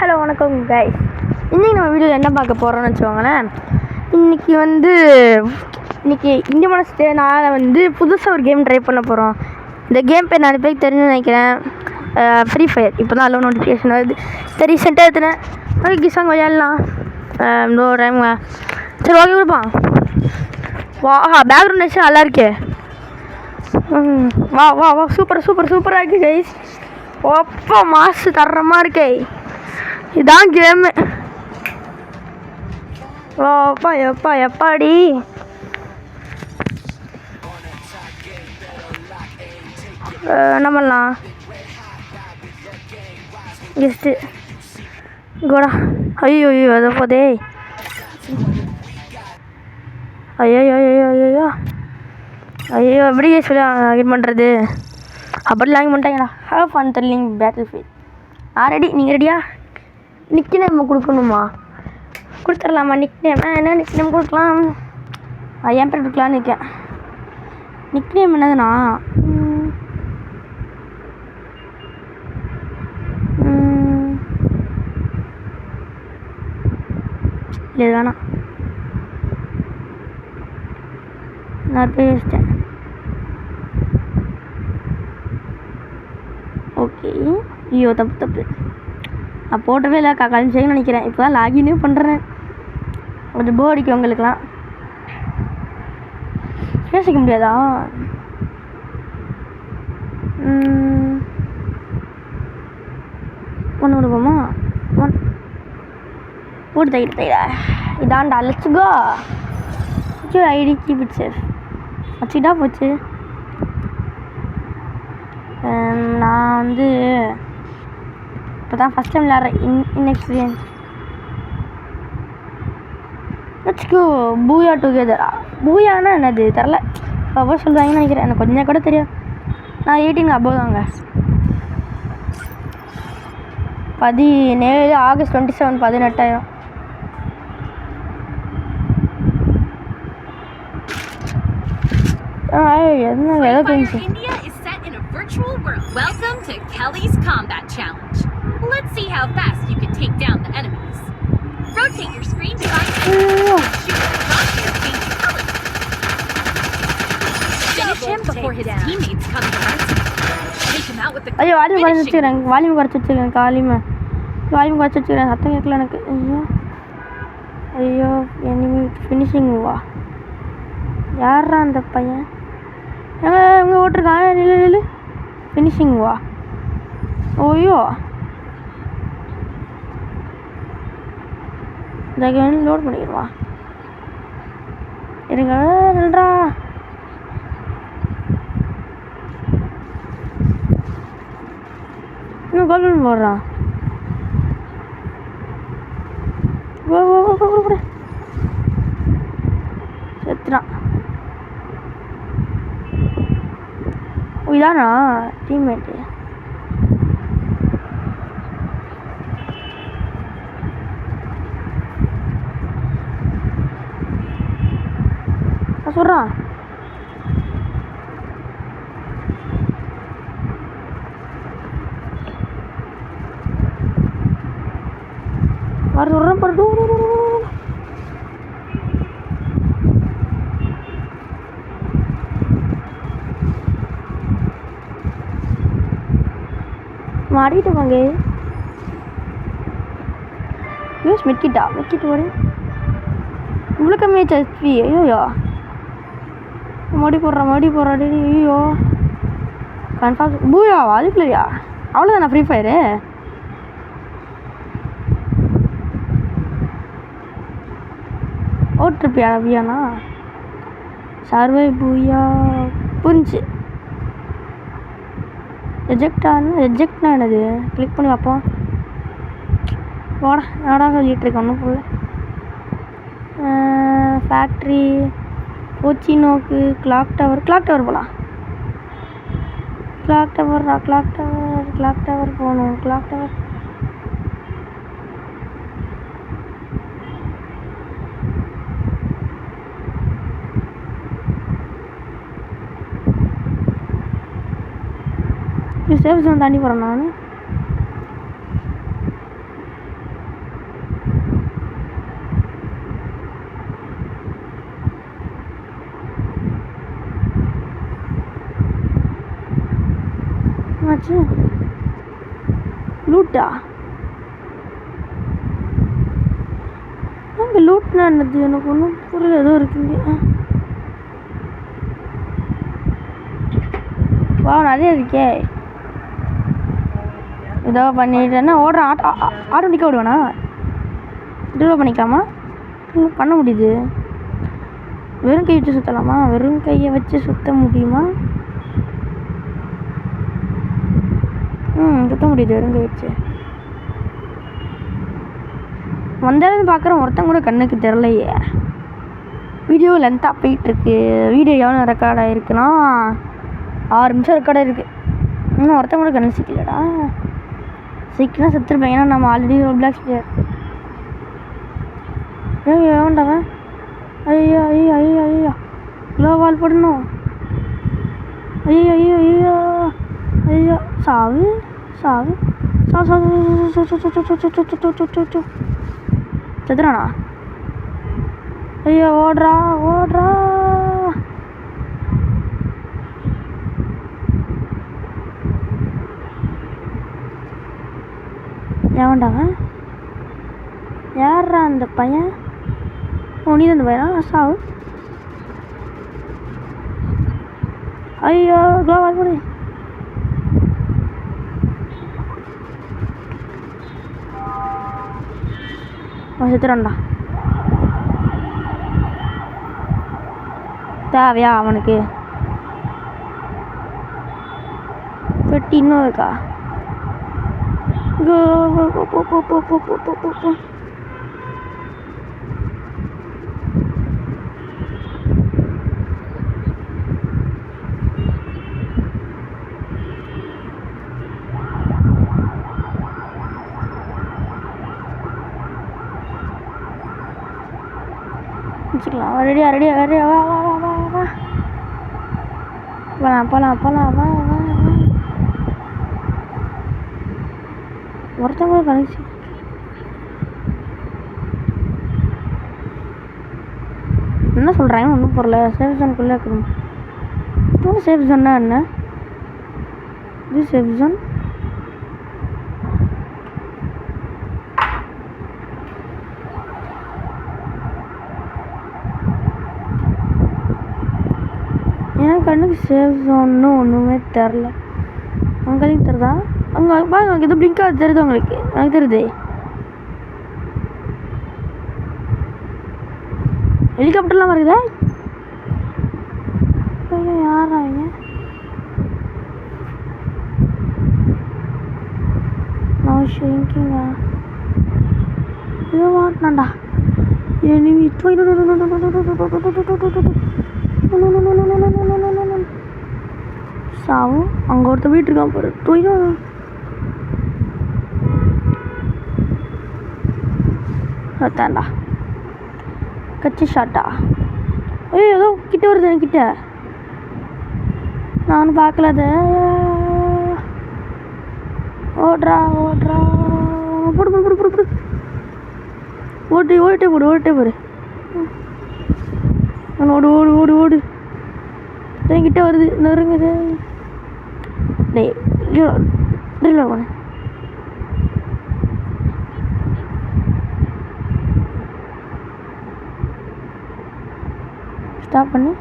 Hello வணக்கம் guys. இன்றைக்கி நம்ம வீடியோவில் என்ன பார்க்க போகிறோம்னு வச்சுக்கோங்களேன். இன்றைக்கி இண்டிபெண்டன்ஸ் டே நாளில் புதுசாக ஒரு கேம் ட்ரை பண்ண போகிறோம். இந்த கேம் பேர் நிறைய பேருக்கு தெரிஞ்சுன்னு நினைக்கிறேன். Free fire. இப்போ தான் அதில் நோட்டிஃபிகேஷன் வருது. சரி ரீசெண்டாக எடுத்துனேன். கிசாங் விளையாடலாம் இன்னொரு டைமுங்க. சரி ஓகே கொடுப்பான். வா பேக்ரவுண்ட் வச்சு நல்லா இருக்கே. வா வா வா சூப்பராக இருக்குது கைஸ். ஒப்பா மாசு தர்றமா இருக்கே. இதான் கேமு. ஓப்பா எப்பாடி என்ன பண்ணலாம்? கெஸ்ட்டு கோடா. ஐயோ அதை போதே. ஐயோ எப்படி சொல்லி இது பண்ணுறது? அப்படி லாங் பண்ணிட்டாங்களா? Have fun thrilling battle field. Ready. நீங்கள் ரெடியா? நிக் நேம் கொடுக்கணுமா? கொடுத்துடலாமா நிக் நேம்? என்ன நிக் நேம் கொடுக்கலாம்? என் பேர் கொடுக்கலான்னு இருக்கேன். நிக் நேம் என்னதுண்ணா? இல்லை இது வேணாம். நான் போய் வச்சிட்டேன். ஓகே. ஐயோ தப்பு நான் போட்டவே இல்லை. கழிச்சேன்னு நினைக்கிறேன். இப்போ தான் லாகினே பண்ணுறேன். கொஞ்சம் போர் அடிக்கும் உங்களுக்குலாம். பேசிக்க முடியாதா? ஒன்று கொடுப்போமா? போட்டு தைக்கிற இதாண்டா let's go. ID keep it safe. வச்சுக்கிட்டா போச்சு. நான் இப்போ தான் ஃபஸ்ட் டைம் விளையாடுறேன். இன்எக்ஸ்பீரியன்ஸ். லெட்ஸ்கோ. பூயா டுகெதரா? பூயானா என்னது தெரில. அப்போ சொல்லுவாங்கன்னு நினைக்கிறேன். எனக்கு கொஞ்சம் கூட தெரியும். நான் 18 அபோவ் தாங்க. 17 ஆகஸ்ட் 27 18,000. என்ன வேலை தெரிஞ்சு? Virtual world. Welcome to Kelly's Combat Challenge. Let's see how fast you can take down the enemies. Rotate your screen to find shoot across your favorite color. Finish him before his teammates come to right. Take him out with the ஐயோ volume குறைச்சி வச்சுக்கிறேன். Volume குறைச்சி வச்சுக்கிறேன். சத்தம் கேட்கல எனக்கு. ஐயோ enemy finishing வா. யாரா அந்த பையன்? எங்கே ஓட்டிருக்கான்? நில்லு ஃபினிஷிங் வா. ஓய்யோ இந்த கேம் லோட் பண்ணிடுவா. இருங்க நில்றா. இன்னும் கோல் பண்ணி போடுறான். செத்துறான். இதானா டீம்மேட்டு? சொல்கிறான். வர சொல்கிறேன் பாரு. மாடிட்டு வாங்க. யூஸ் மெட்கிட் ஓடு. இவ்வளோ கம்மியாச்சு ஹெச்பி. ஐயோ மறுபடி போடுறா. ஐயோ கன்ஃபார்ம் பூயாவா? அதுக்குலையா? அவ்வளோதானா ஃப்ரீ ஃபயரு? ஓட்டிருப்பியா பூயானா? சர்வை பூயா புரிஞ்சு. ரிஜெக்ட்னா என்னது? கிளிக் பண்ணி பார்ப்போம். வாடா சொல்லிட்டு இருக்கேன். ஒன்றும் போல. ஃபேக்ட்ரி போச்சினோக்கு கிளாக் டவர் போகலாம். கிளாக் டவர் போகணும். கிளாக் டவர் சேஃப் ஜோன் தாண்டி போகிறேன் நான். என்னாச்சு லூட்டா அங்கே லூட்னா என்னது எனக்கு ஒன்றும் புரியல ஏதோ இருக்குங்க வா நிறைய இருக்கே ஏதோ பண்ணிட்டேன்னா ஓடுறேன் ஆட்டோமேட்டிக்காக ஓடுவேண்ணா இதுவாக பண்ணிக்கலாமா பண்ண முடியுது வெறும் கை வச்சு சுற்றலாமா வெறும் கையை வச்சு சுற்ற முடியுமா சுற்ற முடியுது வெறும் கை வச்சு வந்தாலும் பார்க்குறேன் ஒருத்தன் கூட கண்ணுக்கு தெரிலையே வீடியோ லென்த்தாக போயிட்டுருக்கு வீடியோ எவ்வளோ ரெக்கார்ட் ஆகிருக்குன்னா 6 நிமிஷம் ரெக்கார்ட் ஆகிருக்கு இன்னும் ஒருத்தன் கூட கண்ணு சிக்கலடா சீக்கிரம் செத்துருப்பேன் ஏன்னா நம்ம ஆல்ரெடி ரோப்ளாக்ஸ் பிளேயர் வேண்டாவன் ஐயோ ஐயோ ஐயோ ஐயோ இவ்வளோ வால் போடணும் ஐயோ ஐயோ ஐயோ ஐயோ சாவு சாவு செத்துறானா ஐயோ ஓடுறா ஓடுறா ஏன்டாவன் யாரா அந்த பையன் நீ தான் அந்த பையனா சாவு ஐயோ குளோவால் போடு செத்துறான்டா தேவையா அவனுக்கு பெட்டி இன்னும் இருக்கா வச்சுக்கலாம் ரெடியா ரெடியா ரெடியா வா வா வா வா வா போகலாம் போகலாம் போகலாம் வா வா வா ஒருத்தவங்க கழிச்சு என்ன சொல்கிறாங்க ஒன்றும் போடல சேஃப் ஜோனுக்குள்ளே இருக்கணும் இப்போ சேஃப் ஜோன்னா என்ன இது சேஃப் ஜோன் என் கண்ணுக்கு சேஃப் ஜோன்னு ஒன்றுமே தெரில உங்களுக்கு தெரியுதா அங்கே பாருங்க அங்கே எது பிளிங்காக தெரியுது உங்களுக்கு எனக்கு தெரியுது ஹெலிகாப்டர்லாம் வருதா யாராங்க நான் ஷிங்கிங்கா ஏதோ மாட்டினாண்டா எனிமி சாவும் அங்கே ஒருத்த வீட்டு இருக்கான் பாரு டொய்னோ தாண்டா கச்சி ஷாட்டா ஐயோ ஏதோ கிட்ட வருது என்கிட்ட நானும் பார்க்கல அது ஓடுறா ஓடுறா போடு போடு போடு போடு போடு ஓட்டு ஓட்டே போடு ஓட்டே போடு ஓடு ஓடு ஓடு ஓடு என்கிட்ட வருது நெருங்குது டேய் ட்ரில் பண்ணு ஸ்டாப் பண்ணு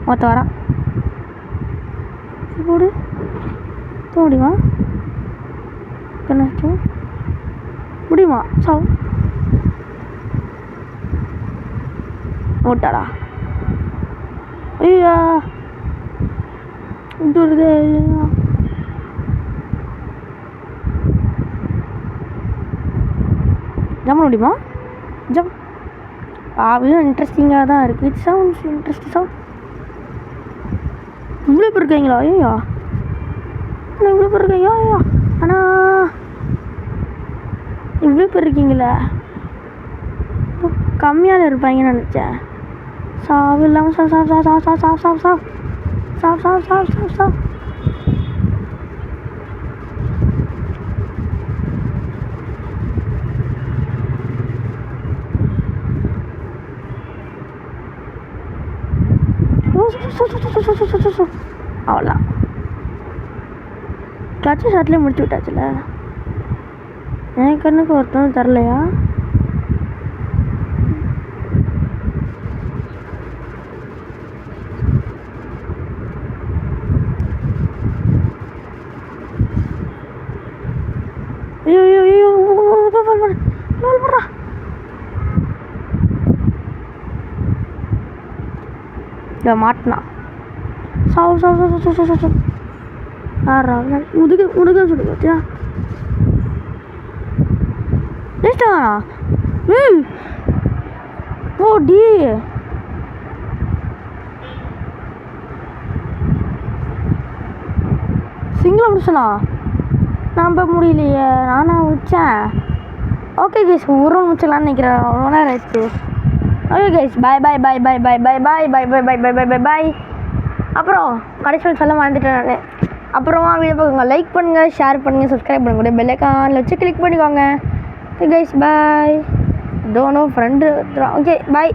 ஒருத்த வரான் போடு தூ முடியுமா கண்ணாச்சு முடியுமா சாவு ஓட்டாடா ஐயா இது வருது ஜம்ப் முடியுமா ஜம்ப் அதுவும் இன்ட்ரெஸ்டிங்காக தான் இருக்குது இட் சவுண்ட்ஸ் இன்ட்ரெஸ்டிங் சவுண்ட் இவ்வளோ பேர் இருக்கீங்களா ஐயா அண்ணா இவ்வளோ பேர் இருக்கீங்க ஐயா அண்ணா இவ்வளோ பேர் இருக்கீங்களா கம்மியாக இருப்பாங்கன்னு நினச்சேன் சாவு இல்லாமல் சாவு சாவு சாவு சாவு சாவு சாவு சாவு சாவு சாவு சாவு சாவு சாவு அவ்வளோதான். கிளச்சு ஷாட்லேயே முடிச்சு விட்டாச்சுல. என் கண்ணுக்கு ஒருத்தவங்க தரலையா? ஐயோ ஐயோ ஐயோ மாட்டினா சாவு சாவு சாவு சாவு சாவு சாவு ஆறா உனக்கு சொல்லு பார்த்தியா ஜெயிச்சிட்டானா? ஓ டி சிங்கிளா முடிச்சனா? நம்ப முடியலையே, நானா முடித்தேன். ஓகே கைஸ், ஒரு முடிச்சலான்னு நினைக்கிறேன். ரொம்ப நேரம் ஆயிடுச்சு. ஓகே கைஸ், பாய் பாய் பாய் பாய் பாய் பாய் பாய் பாய் பாய் பாய் பாய் பாய் பாய் பாய். அப்புறம் கடைசி சொல்ல மறந்துட்டேன் நான். அப்புறமா வீடியோ பார்க்குங்க, லைக் பண்ணுங்கள், ஷேர் பண்ணுங்கள், சப்ஸ்கிரைப் பண்ணுங்க, கூட பெல் ஐக்கானில் வச்சு கிளிக் பண்ணிக்கோங்க. ஓகே கைஸ், பாய். டோனோ ஃப்ரெண்டு. Okay bye.